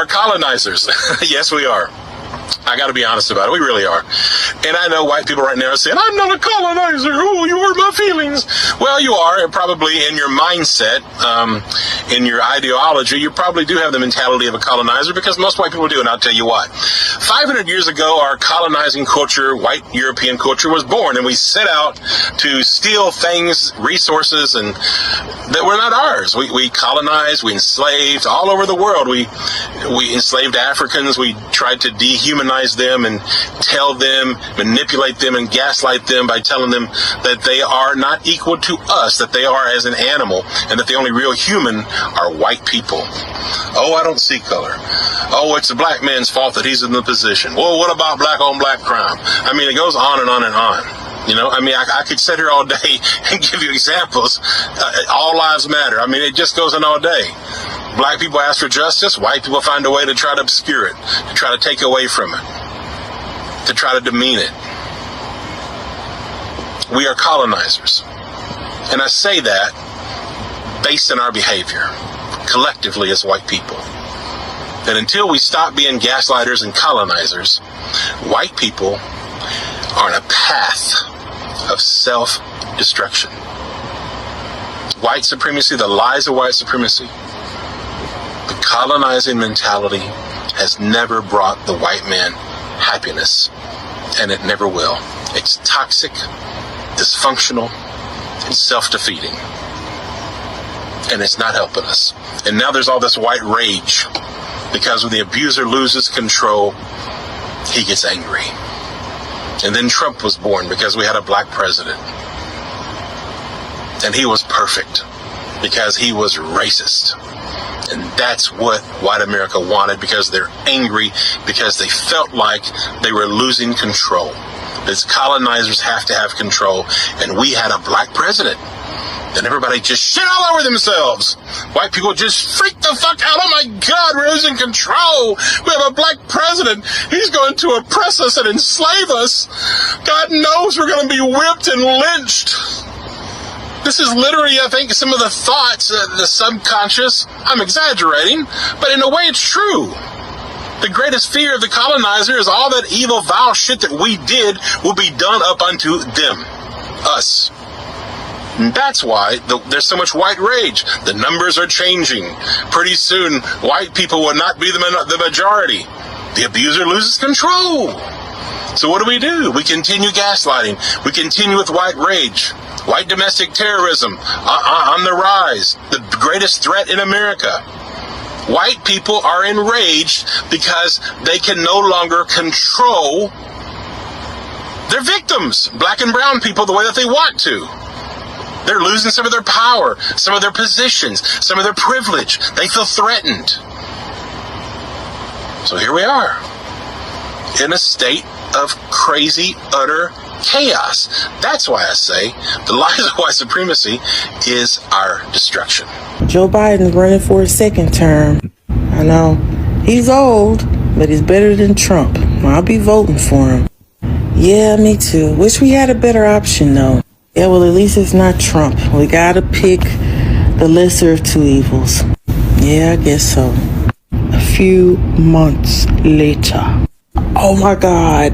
are colonizers. Yes, we are. I got to be honest about it. We really are. And I know white people right now are saying, I'm not a colonizer. Oh, you hurt my feelings. Well, you are. And probably in your mindset, in your ideology, you probably do have the mentality of a colonizer, because most white people do. And I'll tell you why. 500 years ago, our colonizing culture, white European culture, was born. And we set out to steal things, resources, and that were not ours. We colonized, we enslaved all over the world. We enslaved Africans. We tried to dehumanize them and tell them, manipulate them, and gaslight them by telling them that they are not equal to us, that they are as an animal, and that the only real human are white people. Oh, I don't see color. Oh, it's a black man's fault that he's in the position. Well, what about black on black crime? I mean, it goes on and on and on. You know, I mean, I could sit here all day and give you examples. All lives matter. I mean, it just goes on all day. Black people ask for justice. White people find a way to try to obscure it, to try to take away from it, to try to demean it. We are colonizers. And I say that based on our behavior, collectively as white people. And until we stop being gaslighters and colonizers, white people are on a path of self-destruction. White supremacy, the lies of white supremacy, the colonizing mentality has never brought the white man happiness, and it never will. It's toxic, dysfunctional, and self-defeating. And it's not helping us. And now there's all this white rage, because when the abuser loses control, he gets angry. And then Trump was born because we had a black president. And he was perfect because he was racist. And that's what white America wanted, because they're angry, because they felt like they were losing control. Because colonizers have to have control. And we had a black president. And everybody just shit all over themselves. White people just freak the fuck out. Oh my God, we're losing control. We have a black president. He's going to oppress us and enslave us. God knows we're going to be whipped and lynched. This is literally, I think, some of the thoughts, the subconscious. I'm exaggerating, but in a way it's true. The greatest fear of the colonizer is all that evil, vile shit that we did will be done up unto them, us. And that's why there's so much white rage. The numbers are changing. Pretty soon, white people will not be the majority. The abuser loses control. So what do? We continue gaslighting. We continue with white rage. White domestic terrorism on the rise. The greatest threat in America. White people are enraged because they can no longer control their victims, black and brown people, the way that they want to. They're losing some of their power, some of their positions, some of their privilege. They feel threatened. So here we are, in a state of crazy, utter chaos. That's why I say the lies of white supremacy is our destruction. Joe Biden's running for a second term. I know. He's old, but he's better than Trump. I'll be voting for him. Yeah, me too. Wish we had a better option, though. Yeah, well, at least it's not Trump. We gotta pick the lesser of two evils. Yeah, I guess so. A few months later. Oh my God.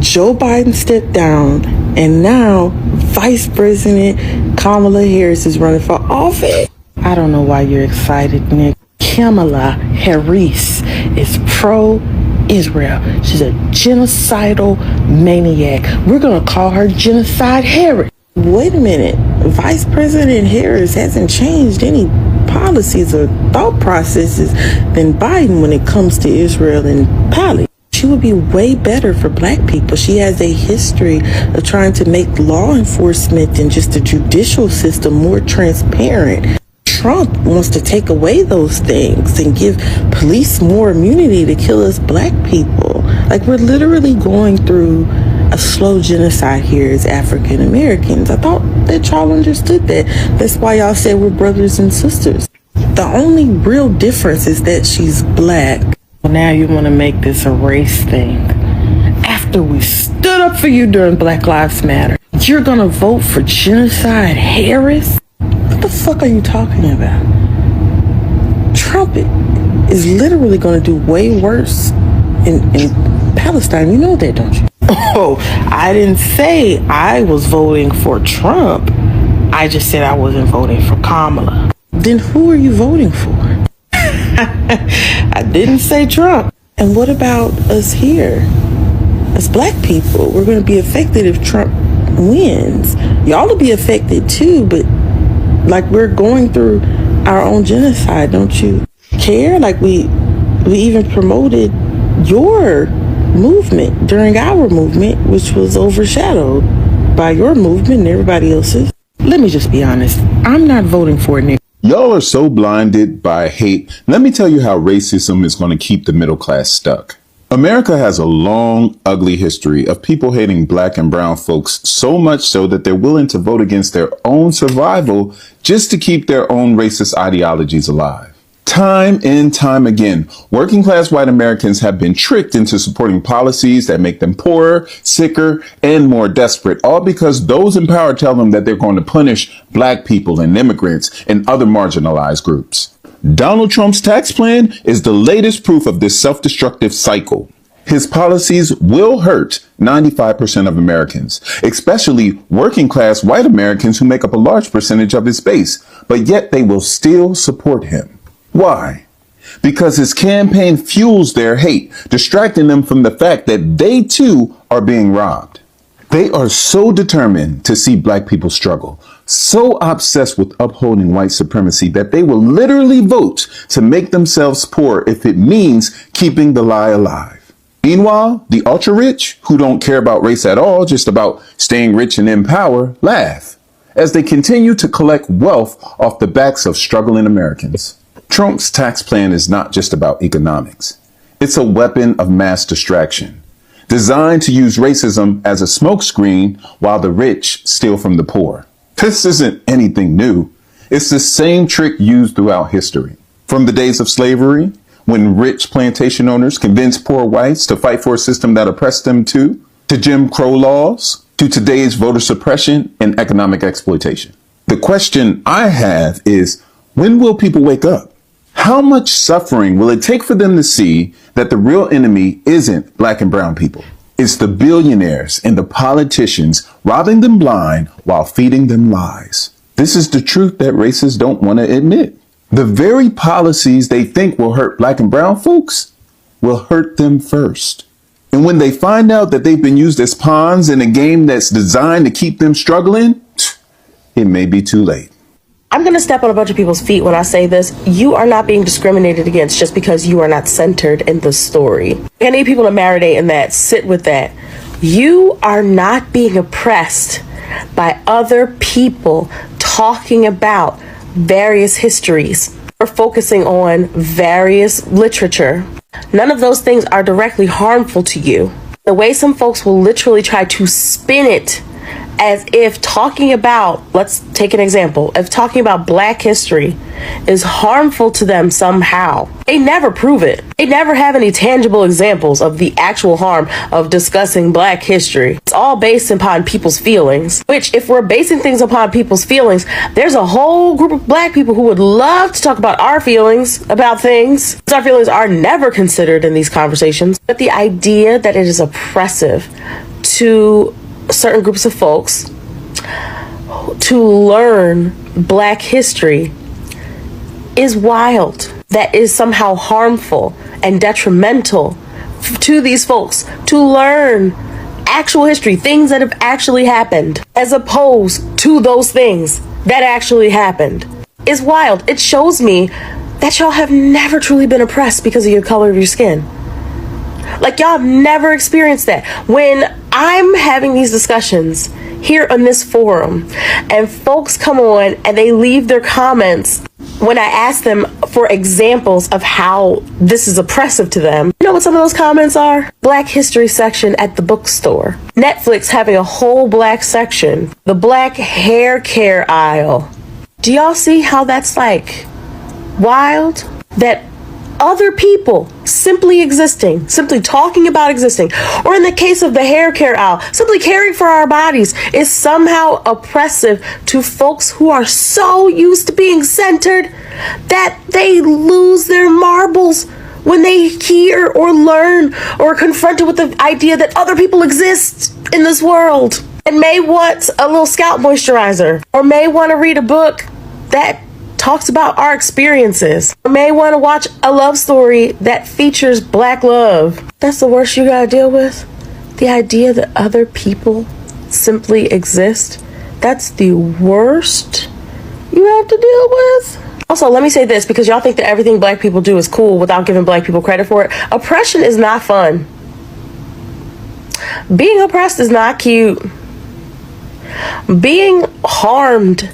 Joe Biden stepped down, and now Vice President Kamala Harris is running for office. I don't know why you're excited, Nick. Kamala Harris is pro-Israel. She's a genocidal maniac. We're gonna call her Genocide Harris. Wait a minute. Vice President Harris hasn't changed any policies or thought processes than Biden when it comes to Israel and Palestine. She would be way better for black people. She has a history of trying to make law enforcement and just the judicial system more transparent. Trump wants to take away those things and give police more immunity to kill us black people. Like, we're literally going through a slow genocide here as African Americans. I thought that y'all understood that. That's why y'all said we're brothers and sisters. The only real difference is that she's black. Well, now you want to make this a race thing. After we stood up for you during Black Lives Matter, you're going to vote for Genocide Harris? What the fuck are you talking about? Trump is literally going to do way worse in Palestine. You know that, don't you? Oh, I didn't say I was voting for Trump. I just said I wasn't voting for Kamala. Then who are you voting for? I didn't say Trump. And what about us here? As black people, we're going to be affected if Trump wins. Y'all will be affected too, but like we're going through our own genocide. Don't you care? Like we even promoted your movement during our movement, which was overshadowed by your movement and everybody else's. Let me just be honest. I'm not voting for it. Y'all are so blinded by hate. Let me tell you how racism is going to keep the middle class stuck. America has a long, ugly history of people hating black and brown folks so much so that they're willing to vote against their own survival just to keep their own racist ideologies alive. Time and time again, working class white Americans have been tricked into supporting policies that make them poorer, sicker, and more desperate, all because those in power tell them that they're going to punish black people and immigrants and other marginalized groups. Donald Trump's tax plan is the latest proof of this self-destructive cycle. His policies will hurt 95% of Americans, especially working class white Americans who make up a large percentage of his base, but yet they will still support him. Why? Because his campaign fuels their hate, distracting them from the fact that they too are being robbed. They are so determined to see black people struggle, so obsessed with upholding white supremacy that they will literally vote to make themselves poor if it means keeping the lie alive. Meanwhile, the ultra rich, who don't care about race at all, just about staying rich and in power, laugh as they continue to collect wealth off the backs of struggling Americans. Trump's tax plan is not just about economics. It's a weapon of mass distraction, designed to use racism as a smokescreen while the rich steal from the poor. This isn't anything new. It's the same trick used throughout history. From the days of slavery, when rich plantation owners convinced poor whites to fight for a system that oppressed them too, to Jim Crow laws, to today's voter suppression and economic exploitation. The question I have is, when will people wake up? How much suffering will it take for them to see that the real enemy isn't black and brown people? It's the billionaires and the politicians robbing them blind while feeding them lies. This is the truth that racists don't want to admit. The very policies they think will hurt black and brown folks will hurt them first. And when they find out that they've been used as pawns in a game that's designed to keep them struggling, it may be too late. I'm going to step on a bunch of people's feet when I say this. You are not being discriminated against just because you are not centered in the story. I need people to marinate in that, sit with that. You are not being oppressed by other people talking about various histories or focusing on various literature. None of those things are directly harmful to you. The way some folks will literally try to spin it as if talking about, let's take an example, if talking about black history is harmful to them somehow. They never prove it. They never have any tangible examples of the actual harm of discussing black history. It's all based upon people's feelings, which if we're basing things upon people's feelings, there's a whole group of black people who would love to talk about our feelings about things. Our feelings are never considered in these conversations, but the idea that it is oppressive to certain groups of folks to learn black history is wild. That is somehow harmful and detrimental to these folks to learn actual history, things that have actually happened, as opposed to those things that actually happened, is wild. It shows me that y'all have never truly been oppressed because of your color of your skin. Like, y'all have never experienced that. When I'm having these discussions here on this forum and folks come on and they leave their comments when I ask them for examples of how this is oppressive to them, you know what some of those comments are? Black history section at the bookstore. Netflix having a whole black section. The black hair care aisle. Do y'all see how that's like wild? That other people simply existing, simply talking about existing, or in the case of the hair care aisle, simply caring for our bodies is somehow oppressive to folks who are so used to being centered that they lose their marbles when they hear or learn or are confronted with the idea that other people exist in this world and may want a little scalp moisturizer, or may want to read a book that talks about our experiences, or may want to watch a love story that features Black love. That's the worst you gotta deal with? The idea that other people simply exist? That's the worst you have to deal with? Also, let me say this, because y'all think that everything Black people do is cool without giving Black people credit for it. Oppression is not fun. Being oppressed is not cute. Being harmed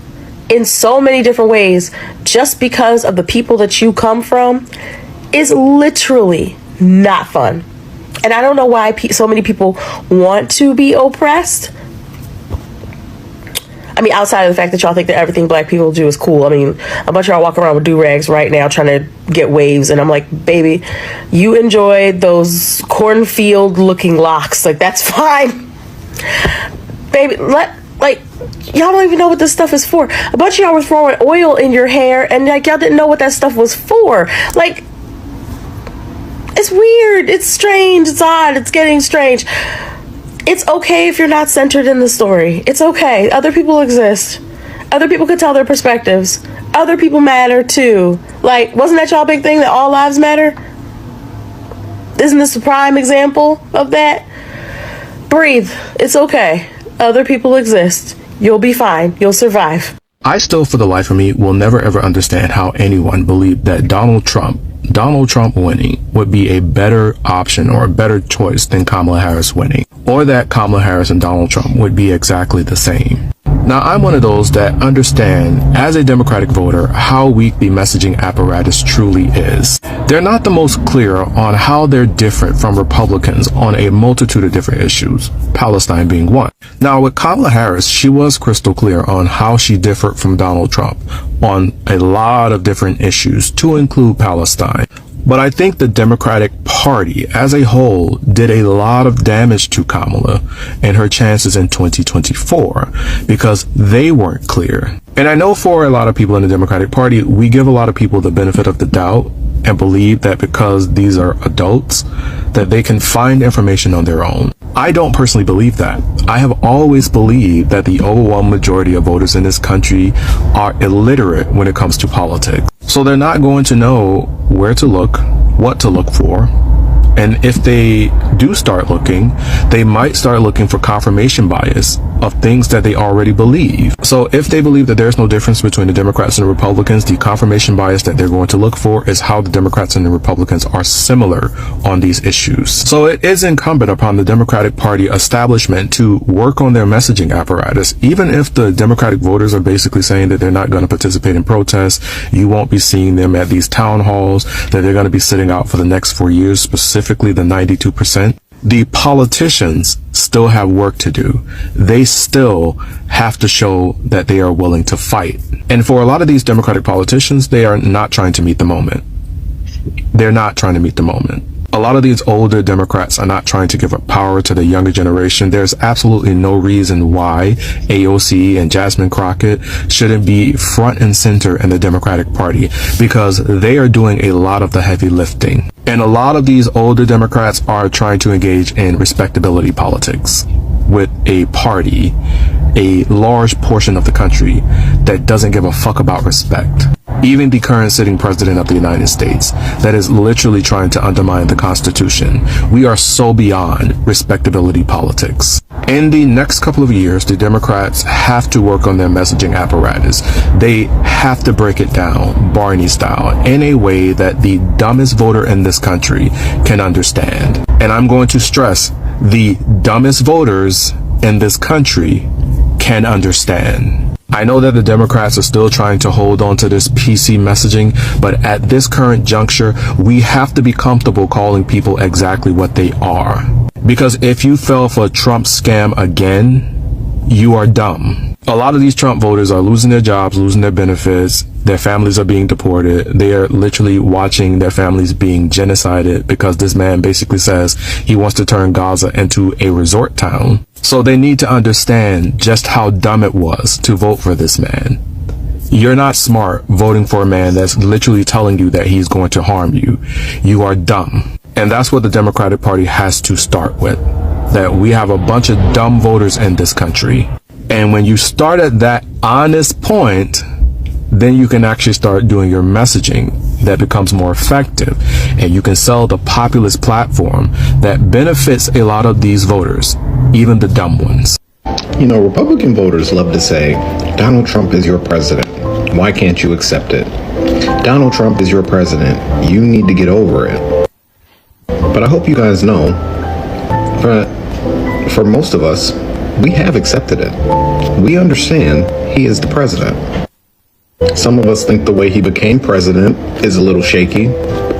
in so many different ways just because of the people that you come from is literally not fun. And I don't know why so many people want to be oppressed. I mean, outside of the fact that y'all think that everything Black people do is cool. I mean, a bunch of y'all walk around with do-rags right now trying to get waves, and I'm like, baby, you enjoy those cornfield looking locks. Like, that's fine. Baby, y'all don't even know what this stuff is for. A bunch of y'all were throwing oil in your hair, and like y'all didn't know what that stuff was for. Like, it's weird, it's strange, it's odd, it's getting strange. It's okay if you're not centered in the story. It's okay. Other people exist. Other people can tell their perspectives. Other people matter too. Like, wasn't that y'all big thing that all lives matter? Isn't this a prime example of that? Breathe. It's okay. Other people exist. You'll be fine. You'll survive. I still, for the life of me, will never ever understand how anyone believed that Donald Trump winning would be a better option or a better choice than Kamala Harris winning, or that Kamala Harris and Donald Trump would be exactly the same. Now, I'm one of those that understand, as a Democratic voter, how weak the messaging apparatus truly is. They're not the most clear on how they're different from Republicans on a multitude of different issues, Palestine being one. Now, with Kamala Harris, she was crystal clear on how she differed from Donald Trump on a lot of different issues, to include Palestine. But I think the Democratic Party as a whole did a lot of damage to Kamala and her chances in 2024 because they weren't clear. And I know for a lot of people in the Democratic Party, we give a lot of people the benefit of the doubt and believe that because these are adults, that they can find information on their own. I don't personally believe that. I have always believed that the overwhelming majority of voters in this country are illiterate when it comes to politics. So they're not going to know where to look, what to look for. And if they do start looking, they might start looking for confirmation bias of things that they already believe. So if they believe that there's no difference between the Democrats and the Republicans, the confirmation bias that they're going to look for is how the Democrats and the Republicans are similar on these issues. So it is incumbent upon the Democratic Party establishment to work on their messaging apparatus. Even if the Democratic voters are basically saying that they're not going to participate in protests, you won't be seeing them at these town halls, that they're going to be sitting out for the next 4 years, specifically the 92%. The politicians still have work to do. They still have to show that they are willing to fight. And for a lot of these Democratic politicians, they are not trying to meet the moment. They're not trying to meet the moment. A lot of these older Democrats are not trying to give up power to the younger generation. There's absolutely no reason why AOC and Jasmine Crockett shouldn't be front and center in the Democratic Party, because they are doing a lot of the heavy lifting. And a lot of these older Democrats are trying to engage in respectability politics with a party, a large portion of the country that doesn't give a fuck about respect. Even the current sitting president of the United States that is literally trying to undermine the Constitution. We are so beyond respectability politics. In the next couple of years, the Democrats have to work on their messaging apparatus. They have to break it down, Barney style, in a way that the dumbest voter in this country can understand. And I'm going to stress, the dumbest voters in this country can understand. I know that the Democrats are still trying to hold on to this PC messaging, but at this current juncture, we have to be comfortable calling people exactly what they are. Because if you fell for a Trump scam again, you are dumb. A lot of these Trump voters are losing their jobs, losing their benefits, Their families are being deported. They are literally watching their families being genocided because this man basically says he wants to turn Gaza into a resort town. So they need to understand just how dumb it was to vote for this man. You're not smart voting for a man that's literally telling you that he's going to harm you. You are dumb. And that's what the Democratic Party has to start with. That we have a bunch of dumb voters in this country. And when you start at that honest point, then you can actually start doing your messaging that becomes more effective, and you can sell the populist platform that benefits a lot of these voters, even the dumb ones. You know, Republican voters love to say, Donald Trump is your president. Why can't you accept it? Donald Trump is your president. You need to get over it. But I hope you guys know, for most of us, we have accepted it. We understand he is the president. Some of us think the way he became president is a little shaky.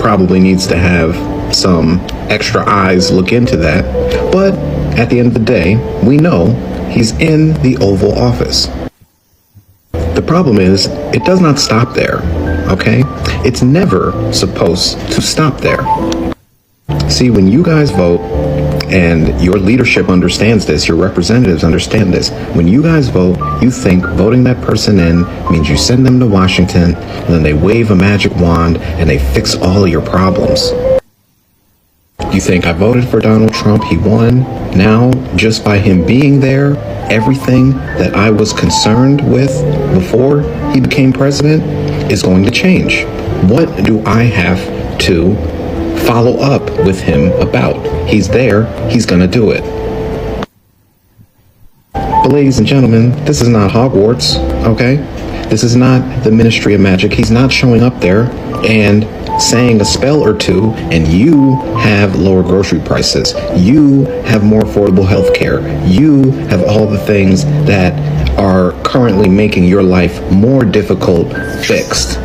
Probably needs to have some extra eyes look into that. But at the end of the day, we know he's in the Oval Office. The problem is, it does not stop there, okay? It's never supposed to stop there. See, when you guys vote, and your leadership understands this, your representatives understand this, when you guys vote, you think voting that person in means you send them to Washington, and then they wave a magic wand, and they fix all of your problems. You think, I voted for Donald Trump, he won. Now, just by him being there, everything that I was concerned with before he became president is going to change. What do I have to follow up with him about? He's there, he's gonna do it. But ladies and gentlemen, this is not Hogwarts, okay? This is not the Ministry of Magic. He's not showing up there and saying a spell or two, and you have lower grocery prices. You have more affordable health care. You have all the things that are currently making your life more difficult fixed.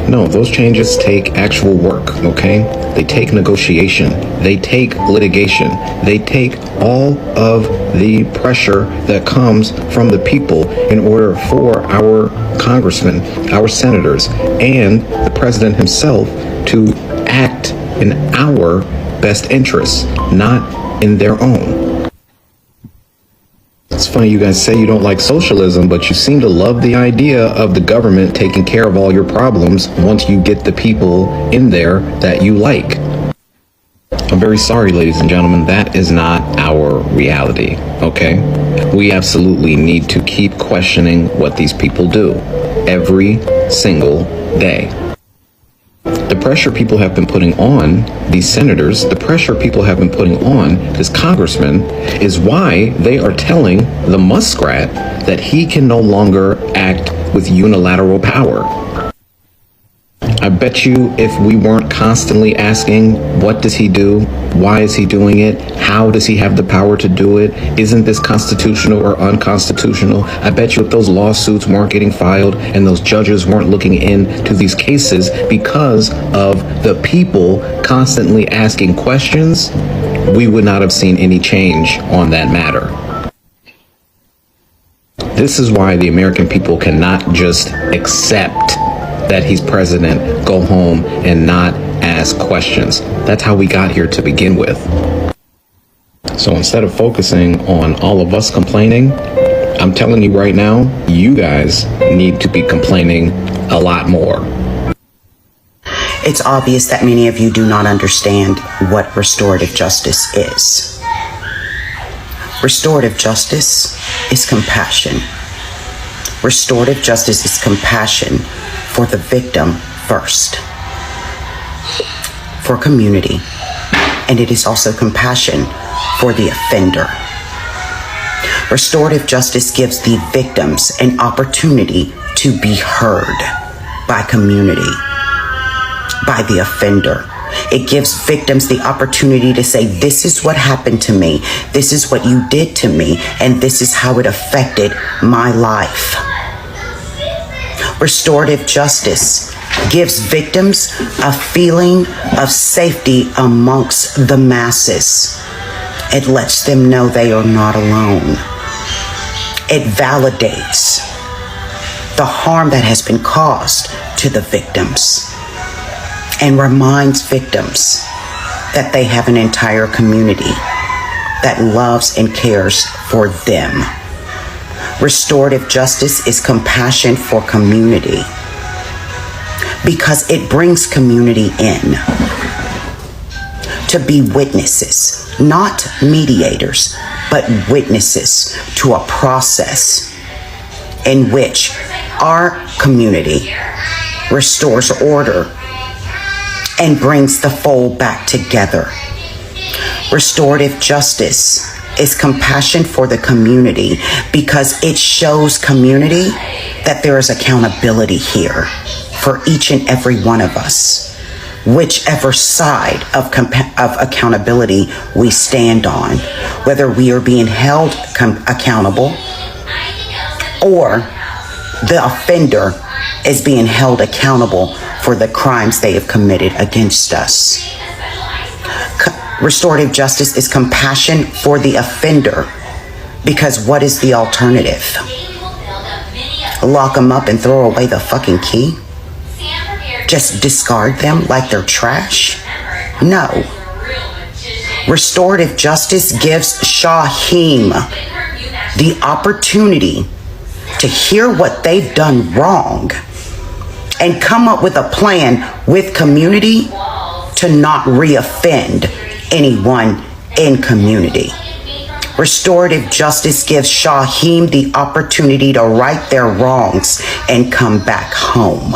No, those changes take actual work, okay? They take negotiation. They take litigation. They take all of the pressure that comes from the people in order for our congressmen, our senators, and the president himself to act in our best interests, not in their own. It's funny you guys say you don't like socialism, but you seem to love the idea of the government taking care of all your problems once you get the people in there that you like. I'm very sorry, ladies and gentlemen, that is not our reality, okay? We absolutely need to keep questioning what these people do every single day. The pressure people have been putting on these senators, the pressure people have been putting on this congressman is why they are telling the muskrat that he can no longer act with unilateral power. I bet you if we weren't constantly asking, what does he do? Why is he doing it? How does he have the power to do it? Isn't this constitutional or unconstitutional? I bet you if those lawsuits weren't getting filed and those judges weren't looking into these cases because of the people constantly asking questions, we would not have seen any change on that matter. This is why the American people cannot just accept that he's president, go home and not ask questions. That's how we got here to begin with. So instead of focusing on all of us complaining, I'm telling you right now, you guys need to be complaining a lot more. It's obvious that many of you do not understand what restorative justice is. Restorative justice is compassion. Restorative justice is compassion for the victim first, for community, and it is also compassion for the offender. Restorative justice gives the victims an opportunity to be heard by community, by the offender. It gives victims the opportunity to say, this is what happened to me, this is what you did to me, and this is how it affected my life. Restorative justice gives victims a feeling of safety amongst the masses. It lets them know they are not alone. It validates the harm that has been caused to the victims, and reminds victims that they have an entire community that loves and cares for them. Restorative justice is compassion for community because it brings community in to be witnesses, not mediators, but witnesses to a process in which our community restores order and brings the fold back together. Restorative justice is compassion for the community because it shows community that there is accountability here for each and every one of us, whichever side of accountability we stand on, whether we are being held accountable or the offender is being held accountable for the crimes they have committed against us. Restorative justice is compassion for the offender because what is the alternative? Lock them up and throw away the fucking key? Just discard them like they're trash? No. Restorative justice gives Shaheem the opportunity to hear what they've done wrong and come up with a plan with community to not reoffend anyone in community. Restorative justice gives Shaheem the opportunity to right their wrongs and come back home,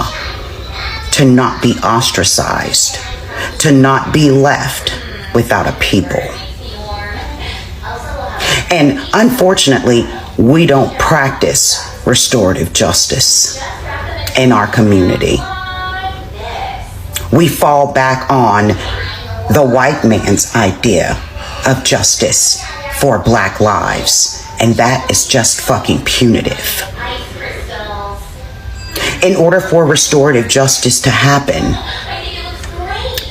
to not be ostracized, to not be left without a people. And unfortunately, we don't practice restorative justice in our community. We fall back on the white man's idea of justice for Black lives, and that is just fucking punitive. In order for restorative justice to happen,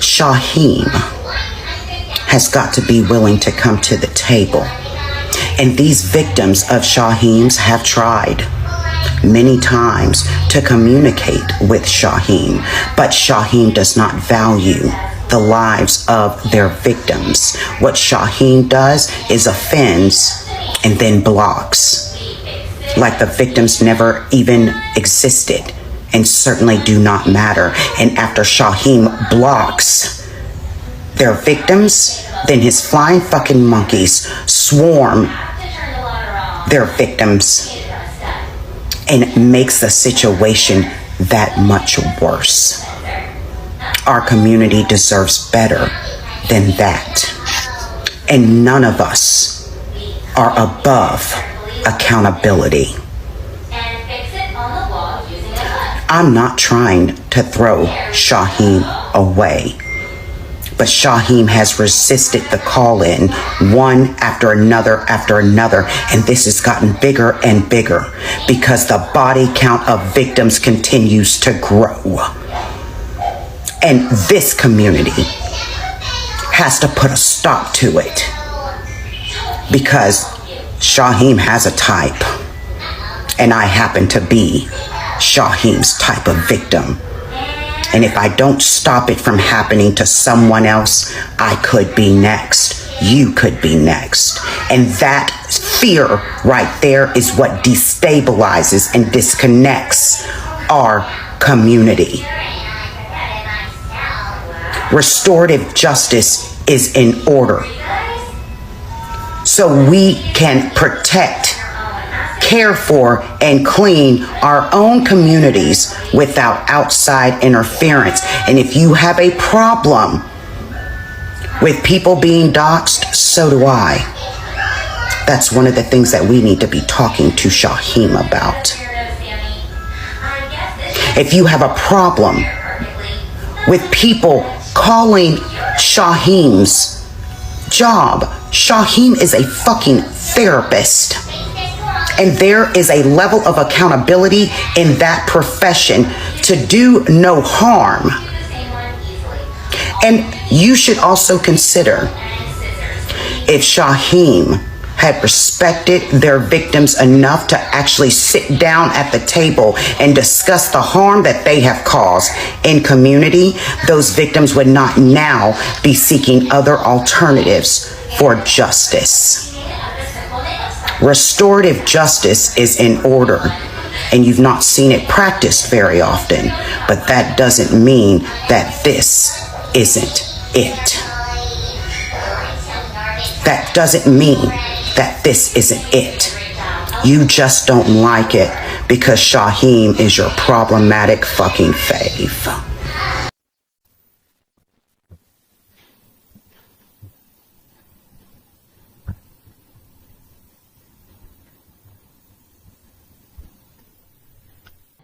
Shaheem has got to be willing to come to the table. And these victims of Shaheem's have tried many times to communicate with Shaheem, but Shaheem does not value the lives of their victims. What Shaheem does is offends and then blocks, like the victims never even existed and certainly do not matter. And after Shaheem blocks their victims, then his flying fucking monkeys swarm their victims and makes the situation that much worse. Our community deserves better than that. And none of us are above accountability. I'm not trying to throw Shaheem away, but Shaheem has resisted the call-in one after another, and this has gotten bigger and bigger because the body count of victims continues to grow. And this community has to put a stop to it because Shaheem has a type, and I happen to be Shaheem's type of victim. And if I don't stop it from happening to someone else, I could be next. You could be next. And that fear right there is what destabilizes and disconnects our community. Restorative justice is in order so we can protect, care for, and clean our own communities without outside interference. And if you have a problem with people being doxxed, so do I. That's one of the things that we need to be talking to Shaheem about. If you have a problem with people calling Shaheem's job, Shaheem is a fucking therapist. And there is a level of accountability in that profession to do no harm. And you should also consider if Shaheem had respected their victims enough to actually sit down at the table and discuss the harm that they have caused in community, those victims would not now be seeking other alternatives for justice. Restorative justice is in order, and you've not seen it practiced very often, but that doesn't mean that this isn't it. That doesn't mean that this isn't it. You just don't like it because Shaheem is your problematic fucking fave.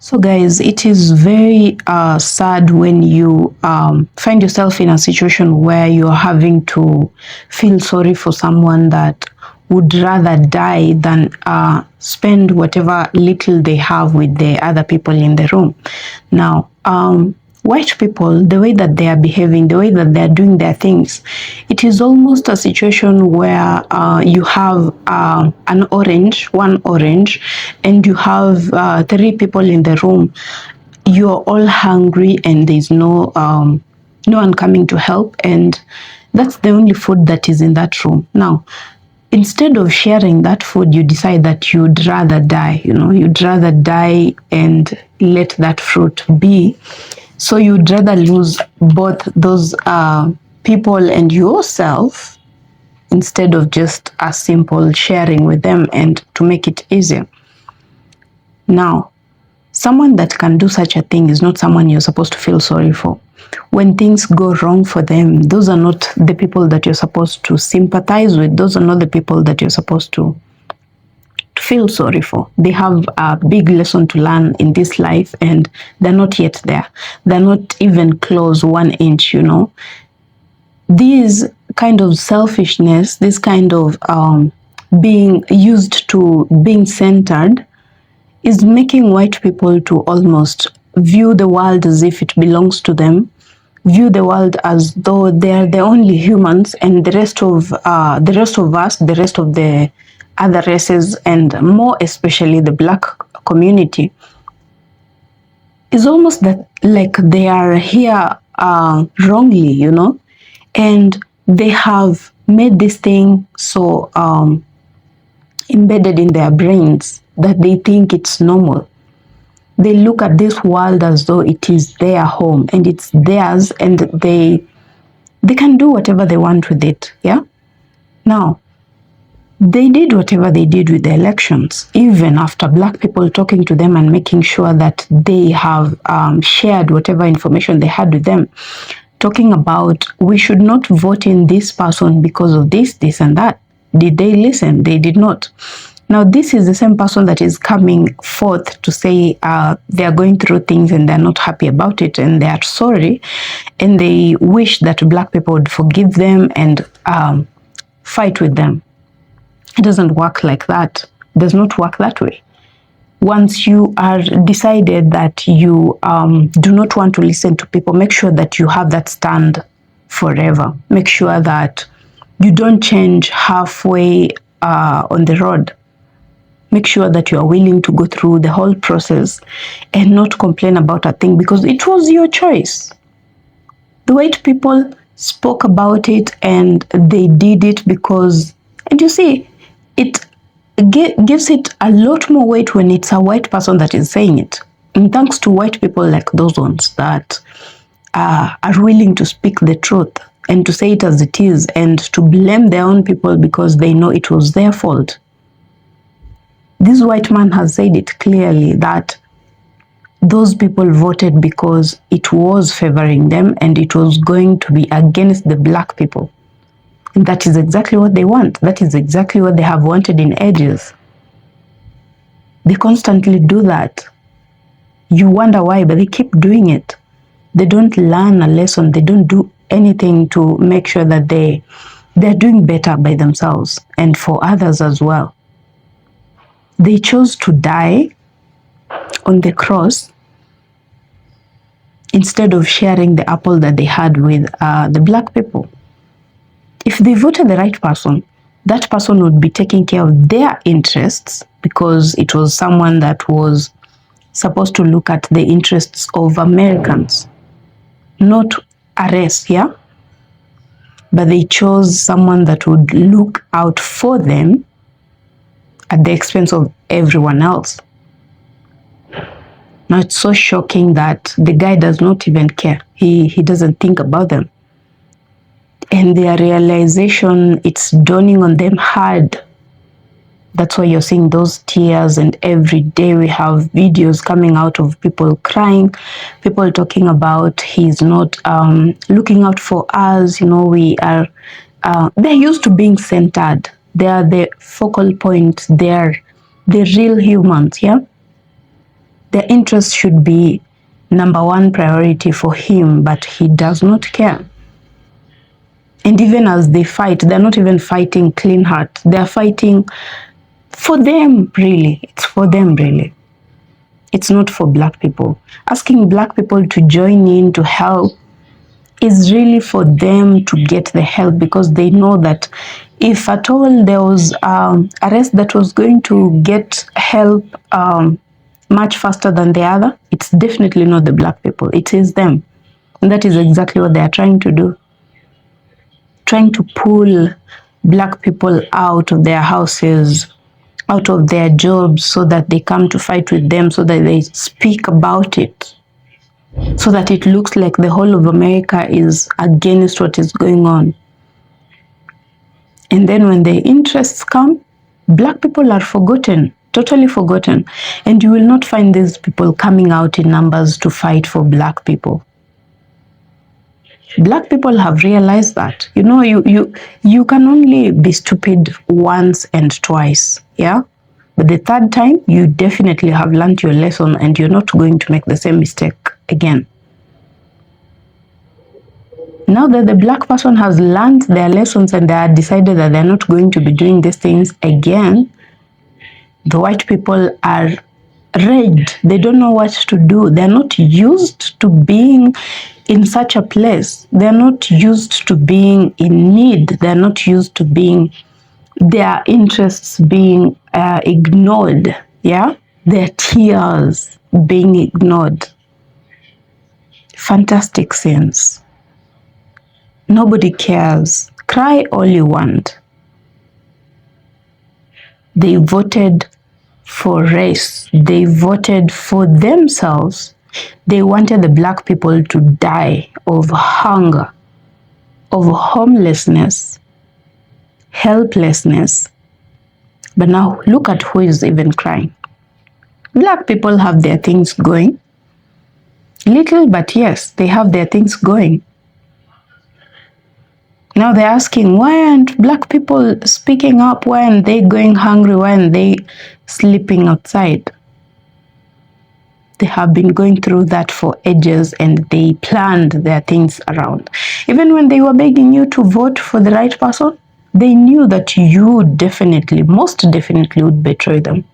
So guys, it is very sad when you find yourself in a situation where you're having to feel sorry for someone that would rather die than spend whatever little they have with the other people in the room. Now, white people, the way that they are behaving, the way that they are doing their things, it is almost a situation where you have one orange, and you have 3 people in the room. You're all hungry, and there's no one coming to help, and that's the only food that is in that room. Now, instead of sharing that food, you decide that you'd rather die. You'd rather die and let that fruit be. So you'd rather lose both those people and yourself instead of just a simple sharing with them and to make it easier. Now, someone that can do such a thing is not someone you're supposed to feel sorry for. When things go wrong for them, those are not the people that you're supposed to sympathize with. Those are not the people that you're supposed to feel sorry for. They have a big lesson to learn in this life, and they're not yet there. They're not even close 1 inch, This kind of selfishness, this kind of being used to being centered is making white people to almost view the world as if it belongs to them, view the world as though they're the only humans, and the rest of us, the rest of the other races, and more especially the black community, is almost that like they are here wrongly, and they have made this thing so embedded in their brains that they think it's normal. They look at this world as though it is their home and it's theirs, and they can do whatever they want with it. Yeah. Now, they did whatever they did with the elections, even after black people talking to them and making sure that they have shared whatever information they had with them, talking about we should not vote in this person because of this, this, and that. Did they listen? They did not. Now, this is the same person that is coming forth to say they are going through things and they're not happy about it, and they are sorry, and they wish that black people would forgive them and fight with them. It doesn't work like that. It does not work that way. Once you are decided that you do not want to listen to people, make sure that you have that stand forever. Make sure that you don't change halfway on the road. Make sure that you are willing to go through the whole process and not complain about a thing because it was your choice. The white people spoke about it and they did it because, and you see, it gives it a lot more weight when it's a white person that is saying it. And thanks to white people like those ones that are willing to speak the truth and to say it as it is and to blame their own people because they know it was their fault. This white man has said it clearly that those people voted because it was favoring them and it was going to be against the black people. And that is exactly what they want. That is exactly what they have wanted in ages. They constantly do that. You wonder why, but they keep doing it. They don't learn a lesson. They don't do anything to make sure that they're doing better by themselves and for others as well. They chose to die on the cross instead of sharing the apple that they had with the black people. If they voted the right person, that person would be taking care of their interests because it was someone that was supposed to look at the interests of Americans, not a race, yeah? But they chose someone that would look out for them at the expense of everyone else. Now it's so shocking that the guy does not even care. He doesn't think about them. And their realization, it's dawning on them hard. That's why you're seeing those tears, and every day we have videos coming out of people crying, people talking about he's not looking out for us. We are, they're used to being centered. They are the focal point. They're the real humans, yeah? Their interests should be number one priority for him, but he does not care. And even as they fight, they're not even fighting clean heart. They're fighting for them, really. It's for them, really. It's not for Black people. Asking Black people to join in to help is really for them to get the help, because they know that if at all there was a race that was going to get help much faster than the other, it's definitely not the Black people. It is them. And that is exactly what they are trying to do. Trying to pull Black people out of their houses, out of their jobs, so that they come to fight with them, so that they speak about it, so that it looks like the whole of America is against what is going on. And then when the interests come, Black people are forgotten, totally forgotten. And you will not find these people coming out in numbers to fight for Black people. Black people have realized that, you can only be stupid once and twice, yeah? But the third time, you definitely have learned your lesson and you're not going to make the same mistake again. Now that the Black person has learned their lessons and they have decided that they're not going to be doing these things again, the white people are raged. They don't know what to do. They're not used to being in such a place. They're not used to being in need. They're not used to being, their interests being ignored, yeah? Their tears being ignored. Fantastic scenes. Nobody cares. Cry all you want. They voted for race. They voted for themselves. They wanted the Black people to die of hunger, of homelessness, helplessness. But now look at who is even crying. Black people have their things going. Little, but yes, they have their things going. Now they're asking, why aren't Black people speaking up? Why aren't they going hungry? Why aren't they sleeping outside? They have been going through that for ages, and they planned their things around. Even when they were begging you to vote for the right person, they knew that you definitely, most definitely would betray them.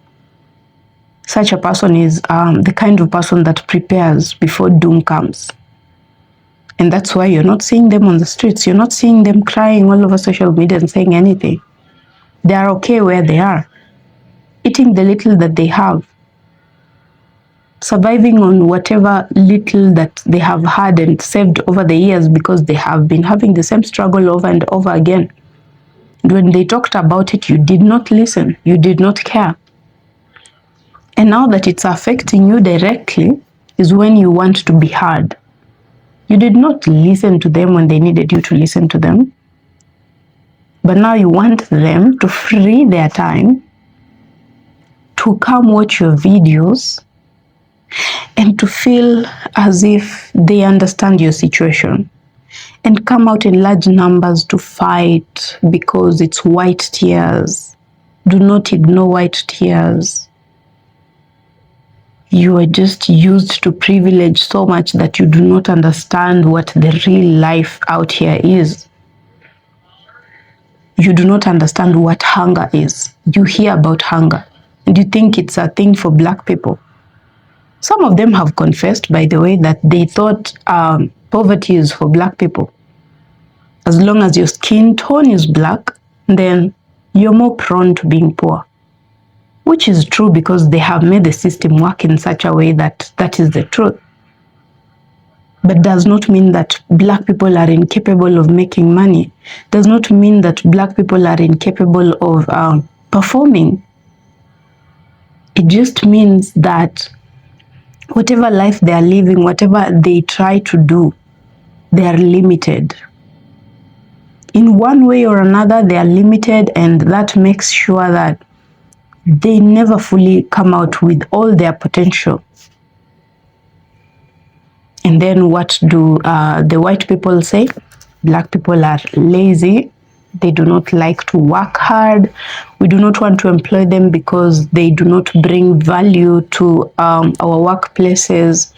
Such a person is the kind of person that prepares before doom comes. And that's why you're not seeing them on the streets. You're not seeing them crying all over social media and saying anything. They are okay where they are, eating the little that they have, surviving on whatever little that they have had and saved over the years, because they have been having the same struggle over and over again. And when they talked about it, you did not listen. You did not care. And now that it's affecting you directly is when you want to be heard. You did not listen to them when they needed you to listen to them. But now you want them to free their time to come watch your videos and to feel as if they understand your situation and come out in large numbers to fight because it's white tears. Do not ignore white tears. You are just used to privilege so much that you do not understand what the real life out here is. You do not understand what hunger is. You hear about hunger and you think it's a thing for Black people. Some of them have confessed, by the way, that they thought poverty is for Black people. As long as your skin tone is Black, then you're more prone to being poor. Which is true because they have made the system work in such a way that that is the truth. But does not mean that black people are incapable of making money. Does not mean that black people are incapable of performing. It just means that whatever life they are living, whatever they try to do, they are limited. In one way or another, they are limited, and that makes sure that they never fully come out with all their potential. And then what do the white people say? Black people are lazy. They do not like to work hard. We do not want to employ them because they do not bring value to our workplaces.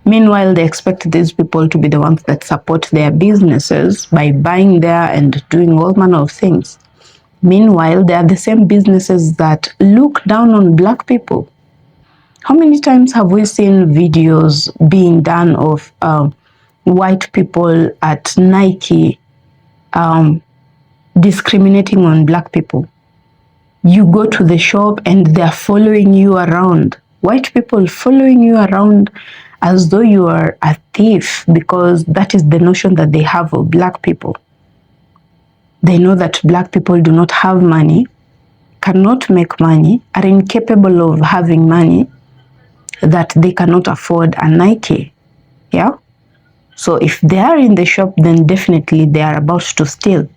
Meanwhile, they expect these people to be the ones that support their businesses by buying there and doing all manner of things. Meanwhile, they are the same businesses that look down on black people. How many times have we seen videos being done of white people at Nike discriminating on black people? You go to the shop and they're following you around. White people following you around as though you are a thief, because that is the notion that they have of black people. They know that black people do not have money, cannot make money, are incapable of having money, that they cannot afford a Nike. Yeah? So if they are in the shop, then definitely they are about to steal.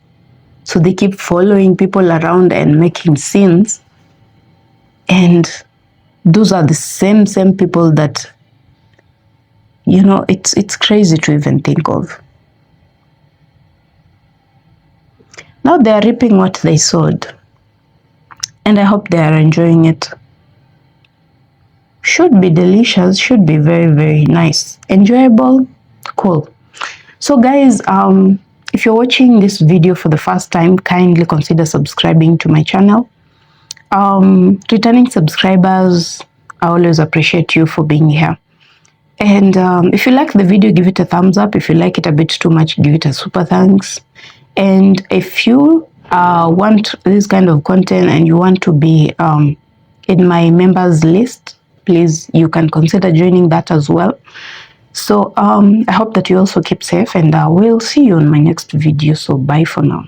So they keep following people around and making scenes. And those are the same people that, you know, it's crazy to even think of. Now they are reaping what they sowed. And I hope they are enjoying it. Should be delicious, should be very, very nice. Enjoyable, cool. So guys, if you're watching this video for the first time, kindly consider subscribing to my channel. Returning subscribers, I always appreciate you for being here. And if you like the video, give it a thumbs up. If you like it a bit too much, give it a super thanks. And if you want this kind of content and you want to be in my members list, please, you can consider joining that as well. So I hope that you also keep safe, and we'll see you on my next video. So bye for now.